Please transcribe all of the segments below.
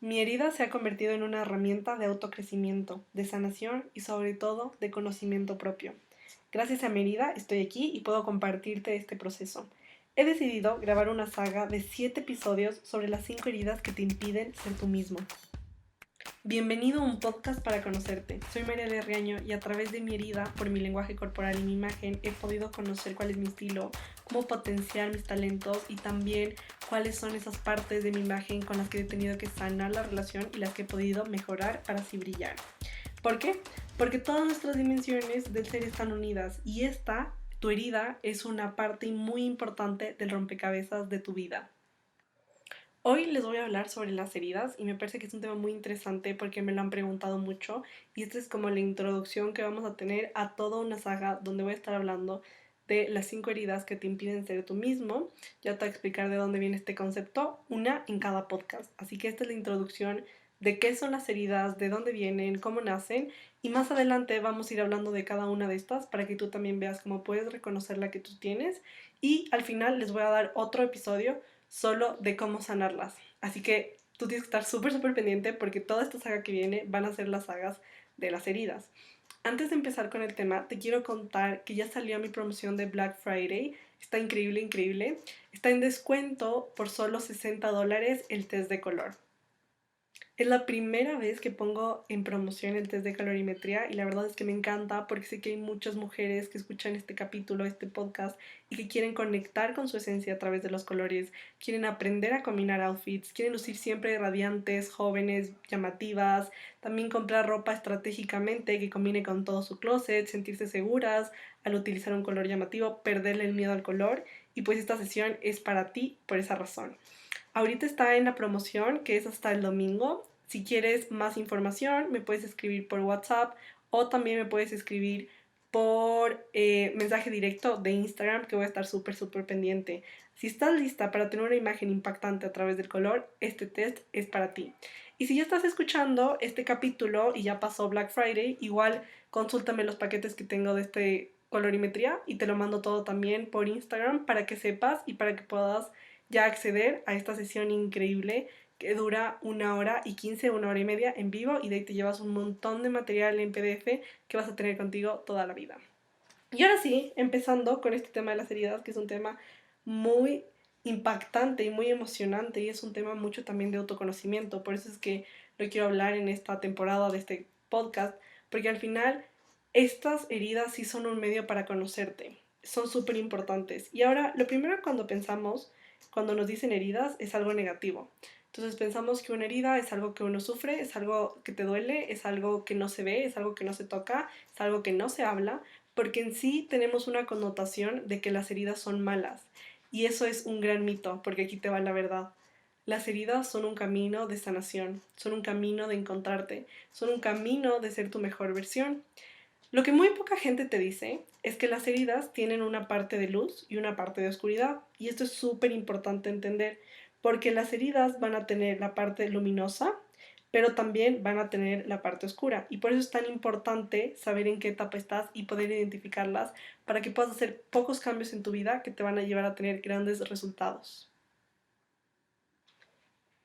Mi herida se ha convertido en una herramienta de autocrecimiento, de sanación y sobre todo de conocimiento propio. Gracias a mi herida estoy aquí y puedo compartirte este proceso. He decidido grabar una saga de 7 episodios sobre las 5 heridas que te impiden ser tú mismo. Bienvenido a un podcast para conocerte. Soy María de Riaño y a través de mi herida, por mi lenguaje corporal y mi imagen, he podido conocer cuál es mi estilo, cómo potenciar mis talentos y también cuáles son esas partes de mi imagen con las que he tenido que sanar la relación y las que he podido mejorar para así brillar. ¿Por qué? Porque todas nuestras dimensiones del ser están unidas y tu herida, es una parte muy importante del rompecabezas de tu vida. Hoy les voy a hablar sobre las heridas y me parece que es un tema muy interesante porque me lo han preguntado mucho y esta es como la introducción que vamos a tener a toda una saga donde voy a estar hablando de las 5 heridas que te impiden ser tú mismo. Ya te voy a explicar de dónde viene este concepto, una en cada podcast. Así que esta es la introducción de qué son las heridas, de dónde vienen, cómo nacen y más adelante vamos a ir hablando de cada una de estas para que tú también veas cómo puedes reconocer la que tú tienes y al final les voy a dar otro episodio solo de cómo sanarlas. Así que tú tienes que estar súper pendiente porque toda esta saga que viene van a ser las sagas de las heridas. Antes de empezar con el tema, te quiero contar que ya salió mi promoción de Black Friday. Está increíble. Está en descuento por solo $60 el test de color. Es la primera vez que pongo en promoción el test de calorimetría y la verdad es que me encanta porque sé que hay muchas mujeres que escuchan este capítulo, este podcast y que quieren conectar con su esencia a través de los colores, quieren aprender a combinar outfits, quieren lucir siempre radiantes, jóvenes, llamativas, también comprar ropa estratégicamente que combine con todo su closet, sentirse seguras al utilizar un color llamativo, perderle el miedo al color y pues esta sesión es para ti por esa razón. Ahorita está en la promoción que es hasta el domingo. Si quieres más información, me puedes escribir por WhatsApp o también me puedes escribir por mensaje directo de Instagram que voy a estar súper pendiente. Si estás lista para tener una imagen impactante a través del color, este test es para ti. Y si ya estás escuchando este capítulo y ya pasó Black Friday, igual consúltame los paquetes que tengo de este colorimetría y te lo mando todo también por Instagram para que sepas y para que puedas ya acceder a esta sesión increíble que dura 1 hora y 15, 1 hora y media en vivo y de ahí te llevas un montón de material en PDF que vas a tener contigo toda la vida. Y ahora sí, empezando con este tema de las heridas, que es un tema muy impactante y muy emocionante y es un tema mucho también de autoconocimiento, por eso es que lo quiero hablar en esta temporada de este podcast, porque al final estas heridas sí son un medio para conocerte, son súper importantes. Y ahora, lo primero cuando pensamos, cuando nos dicen heridas, es algo negativo. Entonces pensamos que una herida es algo que uno sufre, es algo que te duele, es algo que no se ve, es algo que no se toca, es algo que no se habla, porque en sí tenemos una connotación de que las heridas son malas. Y eso es un gran mito, porque aquí te va la verdad. Las heridas son un camino de sanación, son un camino de encontrarte, son un camino de ser tu mejor versión. Lo que muy poca gente te dice es que las heridas tienen una parte de luz y una parte de oscuridad. Y esto es súper importante entender, porque las heridas van a tener la parte luminosa, pero también van a tener la parte oscura. Y por eso es tan importante saber en qué etapa estás y poder identificarlas para que puedas hacer pocos cambios en tu vida que te van a llevar a tener grandes resultados.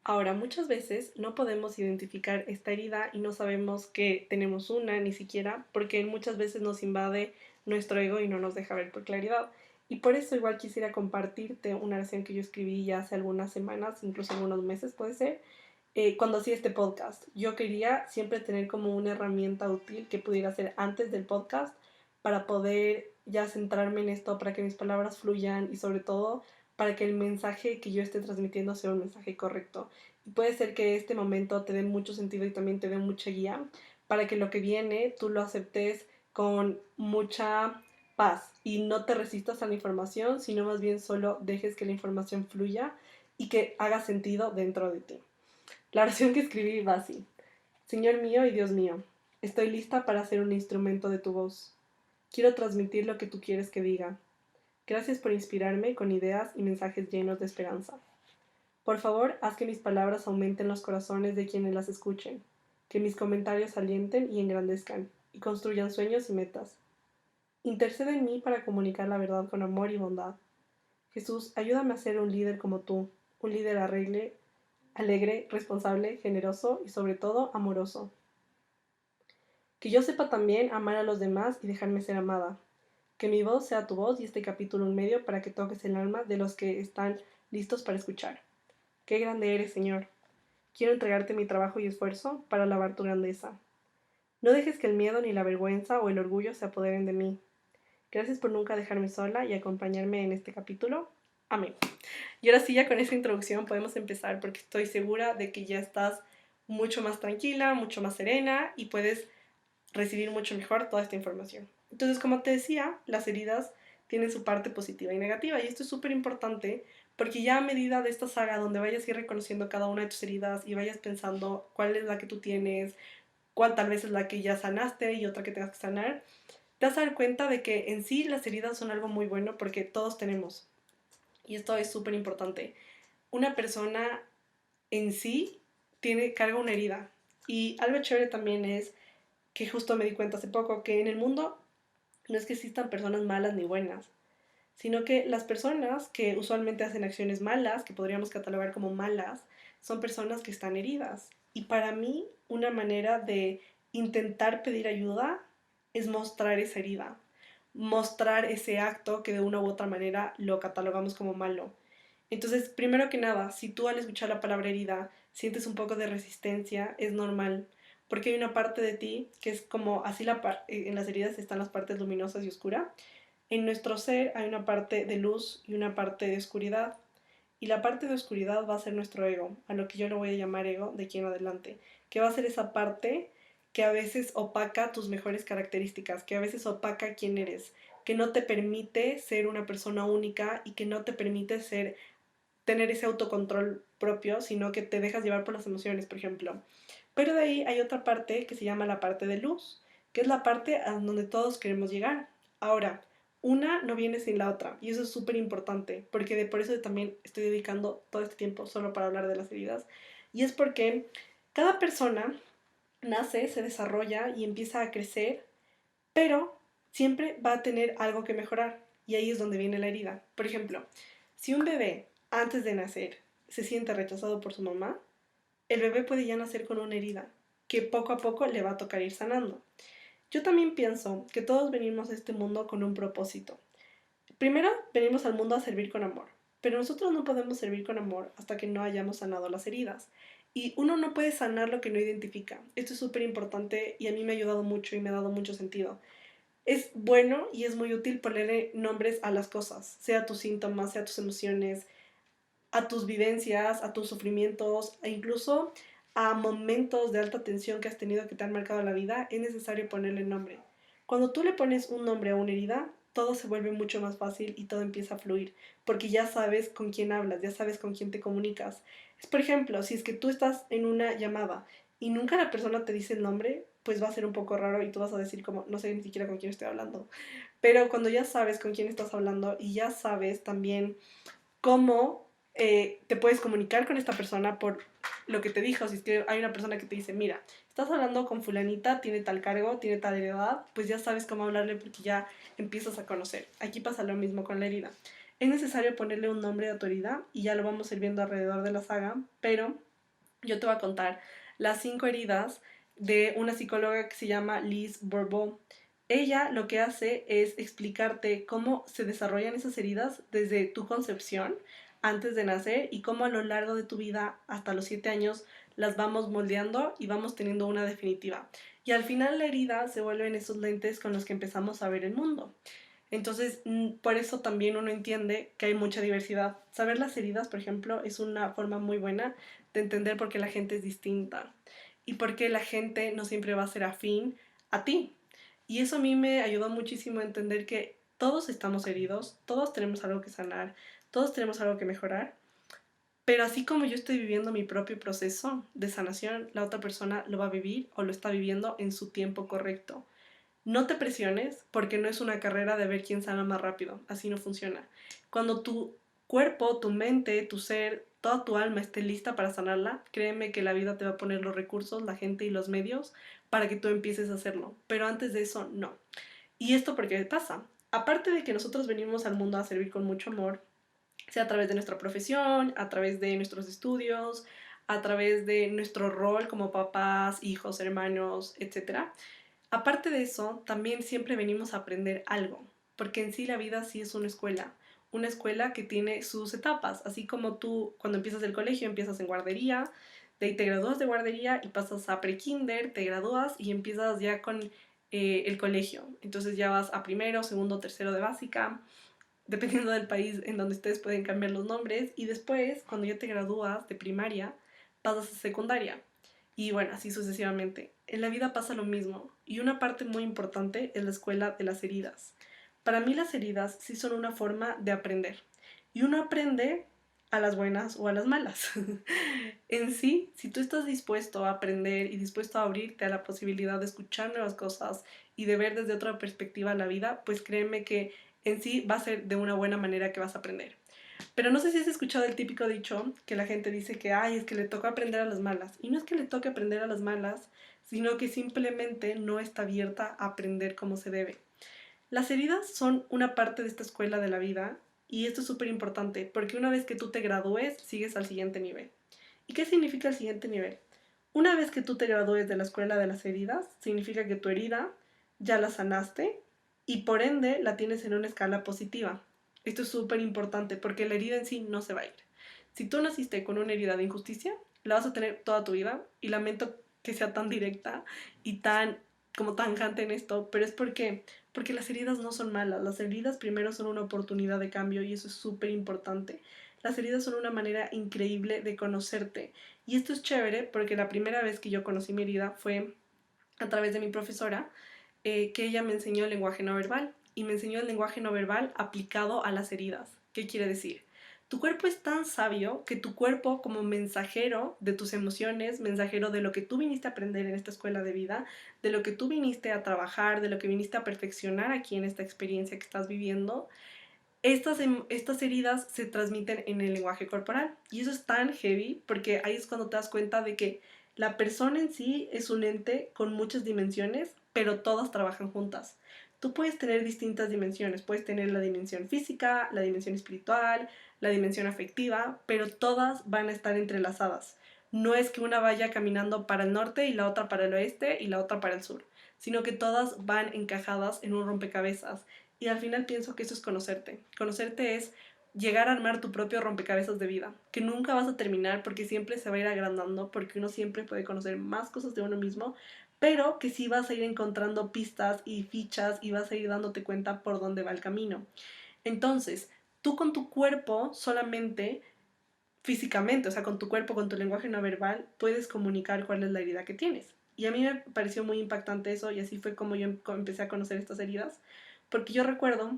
Ahora, muchas veces no podemos identificar esta herida y no sabemos que tenemos una ni siquiera porque muchas veces nos invade nuestro ego y no nos deja ver por claridad. Y por eso igual quisiera compartirte una oración que yo escribí ya hace algunas semanas, incluso algunos meses puede ser, cuando hacía este podcast. Yo quería siempre tener como una herramienta útil que pudiera hacer antes del podcast para poder ya centrarme en esto, para que mis palabras fluyan y sobre todo para que el mensaje que yo esté transmitiendo sea un mensaje correcto. Y puede ser que este momento te dé mucho sentido y también te dé mucha guía para que lo que viene tú lo aceptes con mucha paz y no te resistas a la información, sino más bien solo dejes que la información fluya y que haga sentido dentro de ti. La oración que escribí va así: Señor mío y Dios mío, estoy lista para ser un instrumento de tu voz. Quiero transmitir lo que tú quieres que diga. Gracias por inspirarme con ideas y mensajes llenos de esperanza. Por favor, haz que mis palabras aumenten los corazones de quienes las escuchen, que mis comentarios alienten y engrandezcan, y construyan sueños y metas. Intercede en mí para comunicar la verdad con amor y bondad. Jesús, ayúdame a ser un líder como tú, un líder alegre, responsable, generoso y sobre todo amoroso. Que yo sepa también amar a los demás y dejarme ser amada. Que mi voz sea tu voz y este capítulo un medio para que toques el alma de los que están listos para escuchar. Qué grande eres, Señor. Quiero entregarte mi trabajo y esfuerzo para alabar tu grandeza. No dejes que el miedo ni la vergüenza o el orgullo se apoderen de mí. Gracias por nunca dejarme sola y acompañarme en este capítulo. Amén. Y ahora sí, ya con esta introducción podemos empezar porque estoy segura de que ya estás mucho más tranquila, mucho más serena y puedes recibir mucho mejor toda esta información. Entonces, como te decía, las heridas tienen su parte positiva y negativa y esto es súper importante porque ya a medida de esta saga donde vayas a ir reconociendo cada una de tus heridas y vayas pensando cuál es la que tú tienes, cuál tal vez es la que ya sanaste y otra que tengas que sanar, te vas a dar cuenta de que en sí las heridas son algo muy bueno porque todos tenemos. Y esto es súper importante. Una persona en sí carga una herida. Y algo chévere también es que justo me di cuenta hace poco que en el mundo no es que existan personas malas ni buenas, sino que las personas que usualmente hacen acciones malas, que podríamos catalogar como malas, son personas que están heridas. Y para mí, una manera de intentar pedir ayuda es mostrar esa herida, mostrar ese acto que de una u otra manera lo catalogamos como malo. Entonces, primero que nada, si tú al escuchar la palabra herida sientes un poco de resistencia, es normal, porque hay una parte de ti que es como así en las heridas están las partes luminosas y oscuras. En nuestro ser hay una parte de luz y una parte de oscuridad. Y la parte de oscuridad va a ser nuestro ego, a lo que yo le voy a llamar ego de aquí en adelante, que va a ser esa parte que a veces opaca tus mejores características, que a veces opaca quién eres, que no te permite ser una persona única y que no te permite tener ese autocontrol propio, sino que te dejas llevar por las emociones, por ejemplo. Pero de ahí hay otra parte que se llama la parte de luz, que es la parte a donde todos queremos llegar. Ahora, una no viene sin la otra, y eso es súper importante, porque por eso también estoy dedicando todo este tiempo solo para hablar de las heridas, y es porque cada persona nace, se desarrolla y empieza a crecer, pero siempre va a tener algo que mejorar, y ahí es donde viene la herida. Por ejemplo, si un bebé antes de nacer se siente rechazado por su mamá, el bebé puede ya nacer con una herida que poco a poco le va a tocar ir sanando. Yo también pienso que todos venimos a este mundo con un propósito. Primero, venimos al mundo a servir con amor, pero nosotros no podemos servir con amor hasta que no hayamos sanado las heridas. Y uno no puede sanar lo que no identifica. Esto es súper importante y a mí me ha ayudado mucho y me ha dado mucho sentido. Es bueno y es muy útil ponerle nombres a las cosas, sea tus síntomas, sea tus emociones, a tus vivencias, a tus sufrimientos e incluso a momentos de alta tensión que has tenido que te han marcado la vida, es necesario ponerle nombre. Cuando tú le pones un nombre a una herida, todo se vuelve mucho más fácil y todo empieza a fluir, porque ya sabes con quién hablas, ya sabes con quién te comunicas. Es, por ejemplo, si es que tú estás en una llamada y nunca la persona te dice el nombre, pues va a ser un poco raro y tú vas a decir como, no sé ni siquiera con quién estoy hablando. Pero cuando ya sabes con quién estás hablando y ya sabes también cómo te puedes comunicar con esta persona por lo que te dijo. Si es que hay una persona que te dice, mira, estás hablando con fulanita, tiene tal cargo, tiene tal edad, pues ya sabes cómo hablarle porque ya empiezas a conocer. Aquí pasa lo mismo con la herida. Es necesario ponerle un nombre de autoridad y ya lo vamos a ir viendo alrededor de la saga, pero yo te voy a contar las 5 heridas de una psicóloga que se llama Liz Bourbeau. Ella lo que hace es explicarte cómo se desarrollan esas heridas desde tu concepción, antes de nacer, y cómo a lo largo de tu vida, hasta los 7 años, las vamos moldeando y vamos teniendo una definitiva. Y al final la herida se vuelven esos lentes con los que empezamos a ver el mundo. Entonces, por eso también uno entiende que hay mucha diversidad. Saber las heridas, por ejemplo, es una forma muy buena de entender por qué la gente es distinta y por qué la gente no siempre va a ser afín a ti. Y eso a mí me ayudó muchísimo a entender que todos estamos heridos, todos tenemos algo que sanar, todos tenemos algo que mejorar, pero así como yo estoy viviendo mi propio proceso de sanación, la otra persona lo va a vivir o lo está viviendo en su tiempo correcto. No te presiones porque no es una carrera de ver quién sana más rápido, así no funciona. Cuando tu cuerpo, tu mente, tu ser, toda tu alma esté lista para sanarla, créeme que la vida te va a poner los recursos, la gente y los medios para que tú empieces a hacerlo. Pero antes de eso, no. ¿Y esto por qué pasa? Aparte de que nosotros venimos al mundo a servir con mucho amor, sea a través de nuestra profesión, a través de nuestros estudios, a través de nuestro rol como papás, hijos, hermanos, etcétera. Aparte de eso, también siempre venimos a aprender algo, porque en sí la vida sí es una escuela que tiene sus etapas, así como tú cuando empiezas el colegio empiezas en guardería, de ahí te gradúas de guardería y pasas a pre-kinder, te gradúas y empiezas ya con el colegio. Entonces ya vas a primero, segundo, tercero de básica, dependiendo del país en donde estés pueden cambiar los nombres y después, cuando ya te gradúas de primaria, pasas a secundaria. Y bueno, así sucesivamente. En la vida pasa lo mismo y una parte muy importante es la escuela de las heridas. Para mí las heridas sí son una forma de aprender y uno aprende a las buenas o a las malas. En sí, si tú estás dispuesto a aprender y dispuesto a abrirte a la posibilidad de escuchar nuevas cosas y de ver desde otra perspectiva la vida, pues créeme que en sí va a ser de una buena manera que vas a aprender. Pero no sé si has escuchado el típico dicho que la gente dice que, ay, es que le toca aprender a las malas. Y no es que le toque aprender a las malas, sino que simplemente no está abierta a aprender como se debe. Las heridas son una parte de esta escuela de la vida y esto es súper importante porque una vez que tú te gradúes, sigues al siguiente nivel. ¿Y qué significa el siguiente nivel? Una vez que tú te gradúes de la escuela de las heridas, significa que tu herida ya la sanaste y por ende la tienes en una escala positiva. Esto es súper importante porque la herida en sí no se va a ir. Si tú naciste con una herida de injusticia, la vas a tener toda tu vida y lamento que sea tan directa y tan como tanjante en esto, pero es porque las heridas no son malas, las heridas primero son una oportunidad de cambio y eso es súper importante. Las heridas son una manera increíble de conocerte y esto es chévere porque la primera vez que yo conocí mi herida fue a través de mi profesora, que ella me enseñó el lenguaje no verbal y me enseñó el lenguaje no verbal aplicado a las heridas. ¿Qué quiere decir? Tu cuerpo es tan sabio que tu cuerpo como mensajero de tus emociones, mensajero de lo que tú viniste a aprender en esta escuela de vida, de lo que tú viniste a trabajar, de lo que viniste a perfeccionar aquí en esta experiencia que estás viviendo, estas heridas se transmiten en el lenguaje corporal. Y eso es tan heavy porque ahí es cuando te das cuenta de que la persona en sí es un ente con muchas dimensiones, pero todas trabajan juntas. Tú puedes tener distintas dimensiones, puedes tener la dimensión física, la dimensión espiritual, la dimensión afectiva, pero todas van a estar entrelazadas. No es que una vaya caminando para el norte y la otra para el oeste y la otra para el sur, sino que todas van encajadas en un rompecabezas y al final pienso que eso es conocerte. Conocerte es llegar a armar tu propio rompecabezas de vida, que nunca vas a terminar porque siempre se va a ir agrandando, porque uno siempre puede conocer más cosas de uno mismo, pero que sí vas a ir encontrando pistas y fichas y vas a ir dándote cuenta por dónde va el camino. Entonces, tú con tu cuerpo solamente físicamente, o sea, con tu cuerpo, con tu lenguaje no verbal, puedes comunicar cuál es la herida que tienes. Y a mí me pareció muy impactante eso y así fue como yo empecé a conocer estas heridas, porque yo recuerdo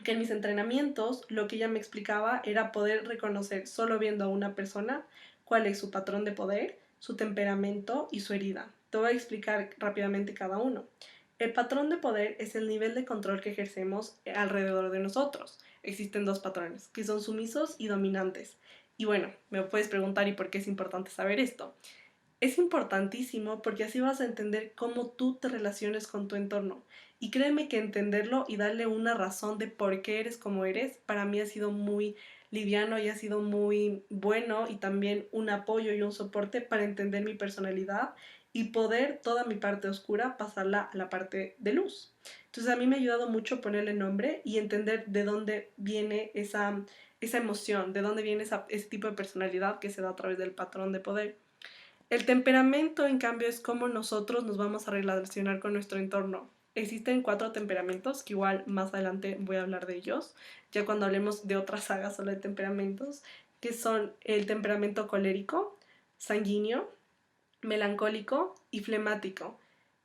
que en mis entrenamientos lo que ella me explicaba era poder reconocer solo viendo a una persona cuál es su patrón de poder, su temperamento y su herida. Te voy a explicar rápidamente cada uno. El patrón de poder es el nivel de control que ejercemos alrededor de nosotros. Existen dos patrones, que son sumisos y dominantes. Y bueno, me puedes preguntar, ¿y por qué es importante saber esto? Es importantísimo porque así vas a entender cómo tú te relaciones con tu entorno. Y créeme que entenderlo y darle una razón de por qué eres como eres, para mí ha sido muy liviano y ha sido muy bueno y también un apoyo y un soporte para entender mi personalidad y poder toda mi parte oscura pasarla a la parte de luz. Entonces a mí me ha ayudado mucho ponerle nombre y entender de dónde viene esa emoción, de dónde viene ese tipo de personalidad que se da a través del patrón de poder. El temperamento, en cambio, es cómo nosotros nos vamos a relacionar con nuestro entorno. Existen 4 temperamentos, que igual más adelante voy a hablar de ellos, ya cuando hablemos de otras sagas solo de temperamentos, que son el temperamento colérico, sanguíneo, melancólico y flemático.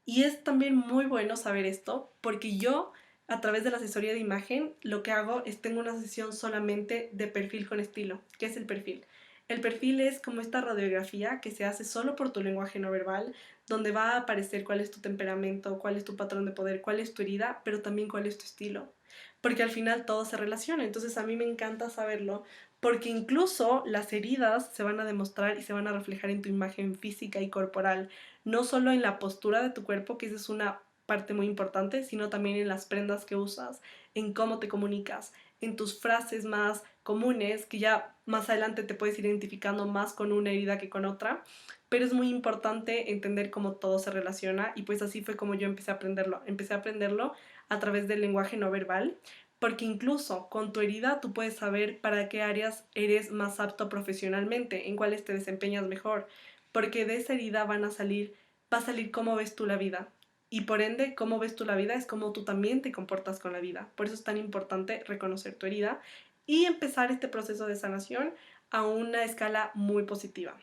Y es también muy bueno saber esto, porque yo, a través de la asesoría de imagen, lo que hago es tengo una sesión solamente de perfil con estilo. ¿Qué es el perfil? El perfil es como esta radiografía que se hace solo por tu lenguaje no verbal, donde va a aparecer cuál es tu temperamento, cuál es tu patrón de poder, cuál es tu herida, pero también cuál es tu estilo. Porque al final todo se relaciona. Entonces a mí me encanta saberlo, porque incluso las heridas se van a demostrar y se van a reflejar en tu imagen física y corporal, no solo en la postura de tu cuerpo, que esa es una parte muy importante, sino también en las prendas que usas, en cómo te comunicas, en tus frases más comunes que ya más adelante te puedes ir identificando más con una herida que con otra, pero es muy importante entender cómo todo se relaciona y pues así fue como yo empecé a aprenderlo a través del lenguaje no verbal, porque incluso con tu herida tú puedes saber para qué áreas eres más apto profesionalmente, en cuáles te desempeñas mejor, porque de esa herida va a salir cómo ves tú la vida. Y por ende, cómo ves tú la vida es cómo tú también te comportas con la vida. Por eso es tan importante reconocer tu herida y empezar este proceso de sanación a una escala muy positiva.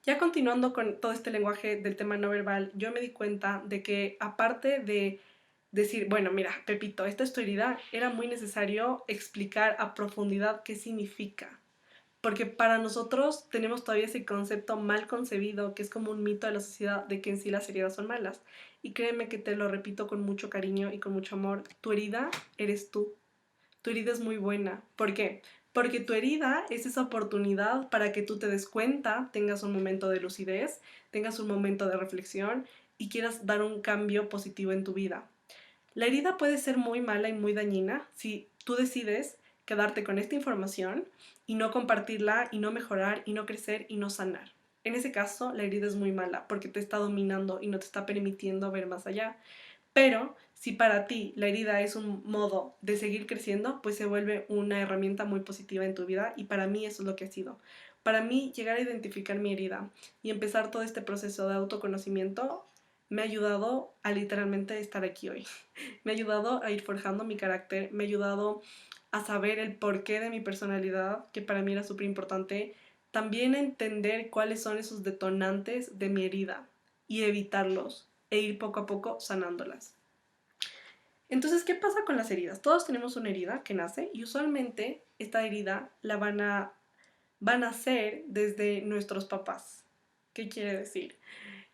Ya continuando con todo este lenguaje del tema no verbal, yo me di cuenta de que aparte de decir, bueno, mira, Pepito, esta es tu herida, era muy necesario explicar a profundidad qué significa. Porque para nosotros tenemos todavía ese concepto mal concebido, que es como un mito de la sociedad, de que en sí las heridas son malas. Y créeme que te lo repito con mucho cariño y con mucho amor, tu herida eres tú. Tu herida es muy buena. ¿Por qué? Porque tu herida es esa oportunidad para que tú te des cuenta, tengas un momento de lucidez, tengas un momento de reflexión y quieras dar un cambio positivo en tu vida. La herida puede ser muy mala y muy dañina si tú decides quedarte con esta información y no compartirla y no mejorar y no crecer y no sanar. En ese caso, la herida es muy mala porque te está dominando y no te está permitiendo ver más allá. Pero si para ti la herida es un modo de seguir creciendo, pues se vuelve una herramienta muy positiva en tu vida y para mí eso es lo que ha sido. Para mí llegar a identificar mi herida y empezar todo este proceso de autoconocimiento me ha ayudado a literalmente estar aquí hoy. Me ha ayudado a ir forjando mi carácter, me ha ayudado a saber el porqué de mi personalidad, que para mí era súper importante. También a entender cuáles son esos detonantes de mi herida y evitarlos e ir poco a poco sanándolas. Entonces, ¿qué pasa con las heridas? Todos tenemos una herida que nace y usualmente esta herida la van a hacer desde nuestros papás. ¿Qué quiere decir?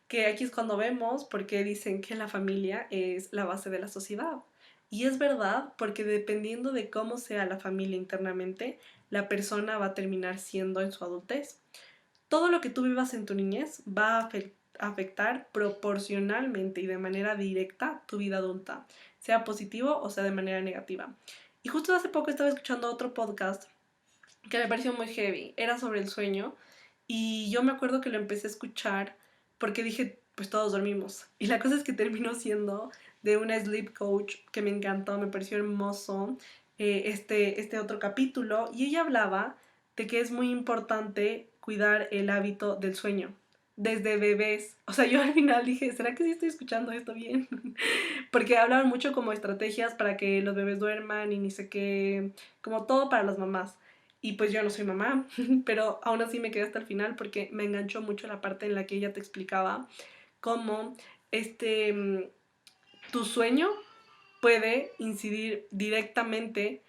Que aquí es cuando vemos por qué dicen que la familia es la base de la sociedad. Y es verdad, porque dependiendo de cómo sea la familia internamente, la persona va a terminar siendo en su adultez. Todo lo que tú vivas en tu niñez va a afectar proporcionalmente y de manera directa tu vida adulta, sea positivo o sea de manera negativa. Y justo hace poco estaba escuchando otro podcast que me pareció muy heavy, era sobre el sueño y yo me acuerdo que lo empecé a escuchar porque dije, pues todos dormimos. Y la cosa es que terminó siendo de una sleep coach que me encantó, me pareció hermoso este otro capítulo y ella hablaba de que es muy importante cuidar el hábito del sueño desde bebés. O sea, yo al final dije, ¿será que sí estoy escuchando esto bien? Porque hablaban mucho como estrategias para que los bebés duerman y ni sé qué, como todo para las mamás. Y pues yo no soy mamá, pero aún así me quedé hasta el final porque me enganchó mucho la parte en la que ella te explicaba cómo este, tu sueño puede incidir directamente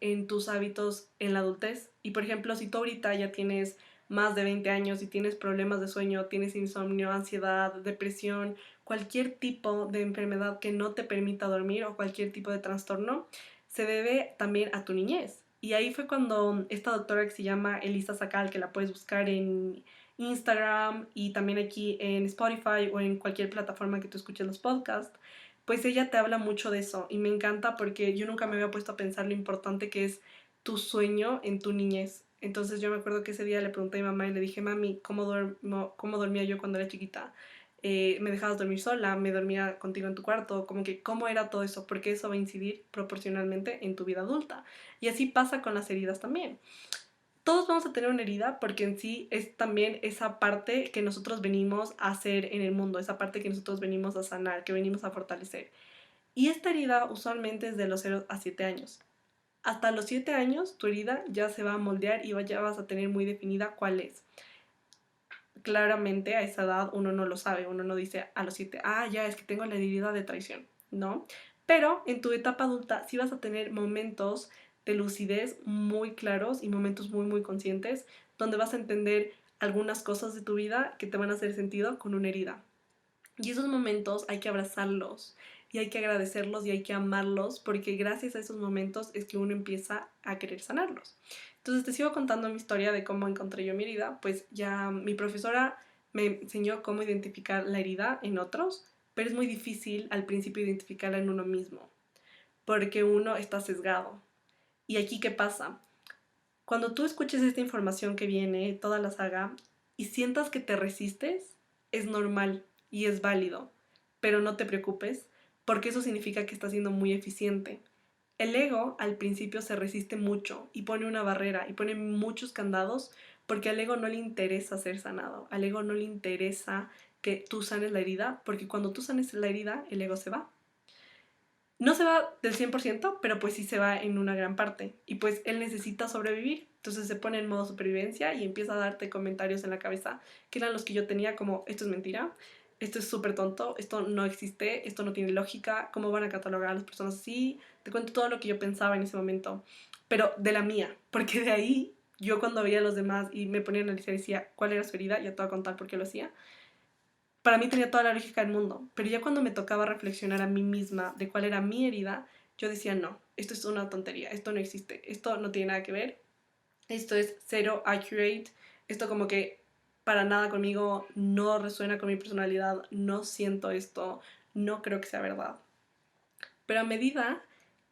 en tus hábitos en la adultez. Y por ejemplo, si tú ahorita ya tienes más de 20 años y tienes problemas de sueño, tienes insomnio, ansiedad, depresión, cualquier tipo de enfermedad que no te permita dormir o cualquier tipo de trastorno, se debe también a tu niñez. Y ahí fue cuando esta doctora que se llama Elisa Sacal, que la puedes buscar en Instagram y también aquí en Spotify o en cualquier plataforma que tú escuches los podcasts, pues ella te habla mucho de eso y me encanta porque yo nunca me había puesto a pensar lo importante que es tu sueño en tu niñez. Entonces yo me acuerdo que ese día le pregunté a mi mamá y le dije, mami, ¿cómo dormía yo cuando era chiquita? ¿Me dejabas dormir sola? ¿Me dormía contigo en tu cuarto? Como que, ¿cómo era todo eso? Porque eso va a incidir proporcionalmente en tu vida adulta. Y así pasa con las heridas también. Todos vamos a tener una herida porque en sí es también esa parte que nosotros venimos a hacer en el mundo, esa parte que nosotros venimos a sanar, que venimos a fortalecer. Y esta herida usualmente es de los 0 a 7 años. Hasta los 7 años tu herida ya se va a moldear y ya vas a tener muy definida cuál es. Claramente a esa edad uno no lo sabe, uno no dice a los 7, ah, ya es que tengo la herida de traición, ¿no? Pero en tu etapa adulta sí vas a tener momentos de lucidez muy claros y momentos muy, muy conscientes donde vas a entender algunas cosas de tu vida que te van a hacer sentido con una herida. Y esos momentos hay que abrazarlos y hay que agradecerlos y hay que amarlos porque gracias a esos momentos es que uno empieza a querer sanarlos. Entonces te sigo contando mi historia de cómo encontré yo mi herida. Pues ya mi profesora me enseñó cómo identificar la herida en otros, pero es muy difícil al principio identificarla en uno mismo. porque uno está sesgado. ¿Y aquí qué pasa? Cuando tú escuches esta información que viene, toda la saga, y sientas que te resistes, es normal y es válido, pero no te preocupes, porque eso significa que estás siendo muy eficiente. El ego al principio se resiste mucho y pone una barrera y pone muchos candados porque al ego no le interesa ser sanado, al ego no le interesa que tú sanes la herida, porque cuando tú sanes la herida, el ego se va. No se va del 100%, pero pues sí se va en una gran parte. Y pues él necesita sobrevivir. Entonces se pone en modo supervivencia y empieza a darte comentarios en la cabeza, que eran los que yo tenía, como esto es mentira, esto es súper tonto, esto no existe, esto no tiene lógica, ¿cómo van a catalogar a las personas así? Te cuento todo lo que yo pensaba en ese momento, pero de la mía, porque de ahí yo cuando veía a los demás y me ponía a analizar y decía cuál era su herida, ya te voy a contar por qué lo hacía, para mí tenía toda la lógica del mundo, pero ya cuando me tocaba reflexionar a mí misma de cuál era mi herida, yo decía, no, esto es una tontería, esto no existe, esto no tiene nada que ver, esto es cero accurate, esto como que para nada conmigo, no resuena con mi personalidad, no siento esto, no creo que sea verdad. Pero a medida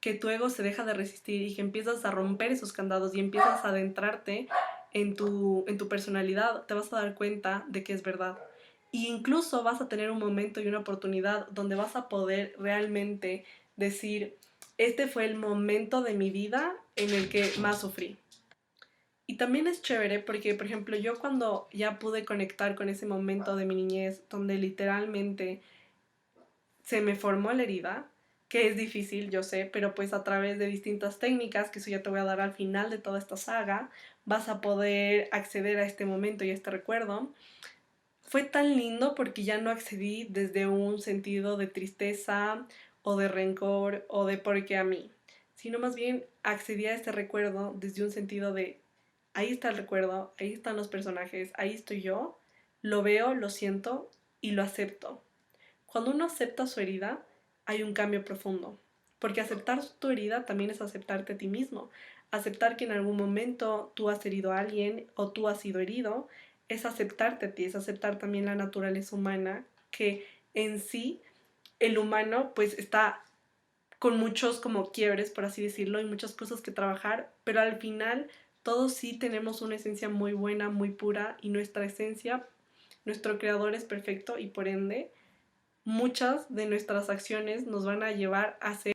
que tu ego se deja de resistir y que empiezas a romper esos candados y empiezas a adentrarte en tu personalidad, te vas a dar cuenta de que es verdad. Y incluso vas a tener un momento y una oportunidad donde vas a poder realmente decir, este fue el momento de mi vida en el que más sufrí. Y también es chévere porque, por ejemplo, yo cuando ya pude conectar con ese momento de mi niñez donde literalmente se me formó la herida, que es difícil, yo sé, pero pues a través de distintas técnicas, que eso ya te voy a dar al final de toda esta saga, vas a poder acceder a este momento y a este recuerdo. Fue tan lindo porque ya no accedí desde un sentido de tristeza o de rencor o de por qué a mí, sino más bien accedí a este recuerdo desde un sentido de ahí está el recuerdo, ahí están los personajes, ahí estoy yo, lo veo, lo siento y lo acepto. Cuando uno acepta su herida, hay un cambio profundo, porque aceptar tu herida también es aceptarte a ti mismo. Aceptar que en algún momento tú has herido a alguien o tú has sido herido, es aceptarte a ti, es aceptar también la naturaleza humana, que en sí el humano pues está con muchos como quiebres, por así decirlo, y muchas cosas que trabajar, pero al final todos sí tenemos una esencia muy buena, muy pura, y nuestra esencia, nuestro creador es perfecto y por ende muchas de nuestras acciones nos van a llevar a ser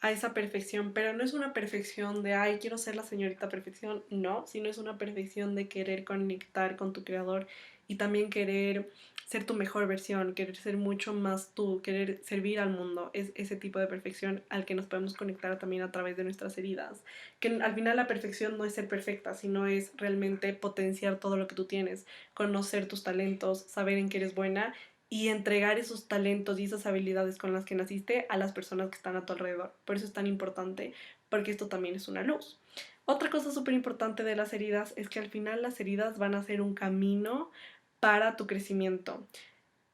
a esa perfección, pero no es una perfección de, ay, quiero ser la señorita perfección, no, sino es una perfección de querer conectar con tu creador y también querer ser tu mejor versión, querer ser mucho más tú, querer servir al mundo, es ese tipo de perfección al que nos podemos conectar también a través de nuestras heridas, que al final la perfección no es ser perfecta, sino es realmente potenciar todo lo que tú tienes, conocer tus talentos, saber en qué eres buena y entregar esos talentos y esas habilidades con las que naciste a las personas que están a tu alrededor. Por eso es tan importante, porque esto también es una luz. Otra cosa súper importante de las heridas es que al final las heridas van a ser un camino para tu crecimiento.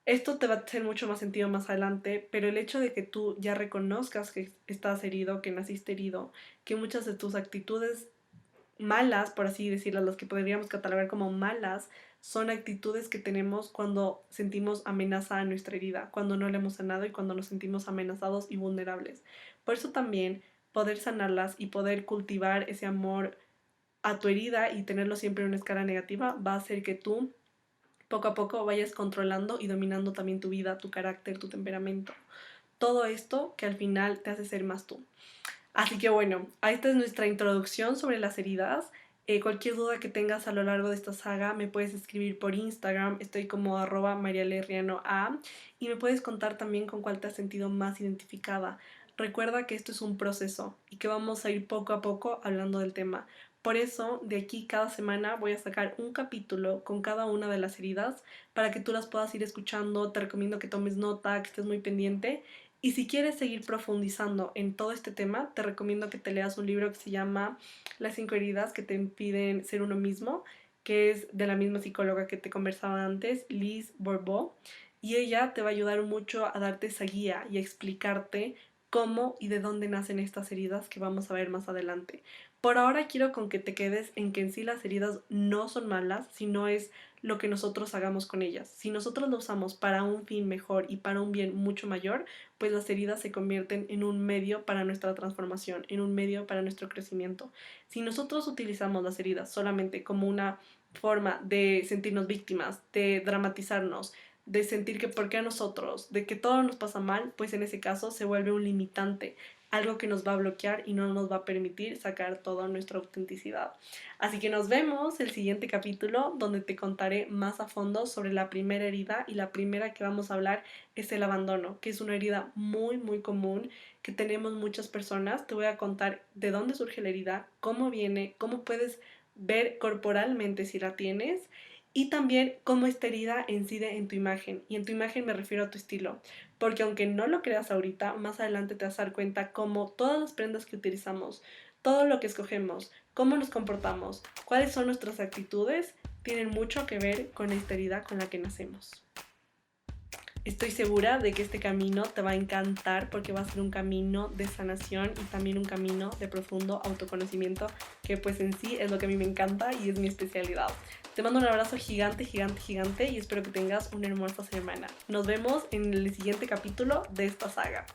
Esto te va a hacer mucho más sentido más adelante, pero el hecho de que tú ya reconozcas que estás herido, que naciste herido, que muchas de tus actitudes malas, por así decirlo, las que podríamos catalogar como malas, son actitudes que tenemos cuando sentimos amenaza a nuestra herida, cuando no la hemos sanado y cuando nos sentimos amenazados y vulnerables. Por eso también poder sanarlas y poder cultivar ese amor a tu herida y tenerlo siempre en una escala negativa va a hacer que tú poco a poco vayas controlando y dominando también tu vida, tu carácter, tu temperamento. Todo esto que al final te hace ser más tú. Así que bueno, esta es nuestra introducción sobre las heridas. Cualquier duda que tengas a lo largo de esta saga me puedes escribir por Instagram, estoy como @marialerrianoa y me puedes contar también con cuál te has sentido más identificada. Recuerda que esto es un proceso y que vamos a ir poco a poco hablando del tema. Por eso, de aquí cada semana voy a sacar un capítulo con cada una de las heridas para que tú las puedas ir escuchando. Te recomiendo que tomes nota, que estés muy pendiente y si quieres seguir profundizando en todo este tema, te recomiendo que te leas un libro que se llama Las 5 heridas que te impiden ser uno mismo, que es de la misma psicóloga que te conversaba antes, Liz Bourbeau, y ella te va a ayudar mucho a darte esa guía y a explicarte cómo y de dónde nacen estas heridas que vamos a ver más adelante. Por ahora quiero con que te quedes en que en sí las heridas no son malas, sino es lo que nosotros hagamos con ellas. Si nosotros lo usamos para un fin mejor y para un bien mucho mayor, pues las heridas se convierten en un medio para nuestra transformación, en un medio para nuestro crecimiento. Si nosotros utilizamos las heridas solamente como una forma de sentirnos víctimas, de dramatizarnos, de sentir que por qué a nosotros, de que todo nos pasa mal, pues en ese caso se vuelve un limitante, algo que nos va a bloquear y no nos va a permitir sacar toda nuestra autenticidad. Así que nos vemos el siguiente capítulo donde te contaré más a fondo sobre la primera herida, y la primera que vamos a hablar es el abandono, que es una herida muy muy común que tenemos muchas personas. Te voy a contar de dónde surge la herida, cómo viene, cómo puedes ver corporalmente si la tienes, y también cómo esta herida incide en tu imagen. Y en tu imagen me refiero a tu estilo, porque aunque no lo creas ahorita, más adelante te vas a dar cuenta cómo todas las prendas que utilizamos, todo lo que escogemos, cómo nos comportamos, cuáles son nuestras actitudes, tienen mucho que ver con esta herida con la que nacemos. Estoy segura de que este camino te va a encantar porque va a ser un camino de sanación y también un camino de profundo autoconocimiento, que pues en sí es lo que a mí me encanta y es mi especialidad. Te mando un abrazo gigante, gigante, gigante y espero que tengas una hermosa semana. Nos vemos en el siguiente capítulo de esta saga.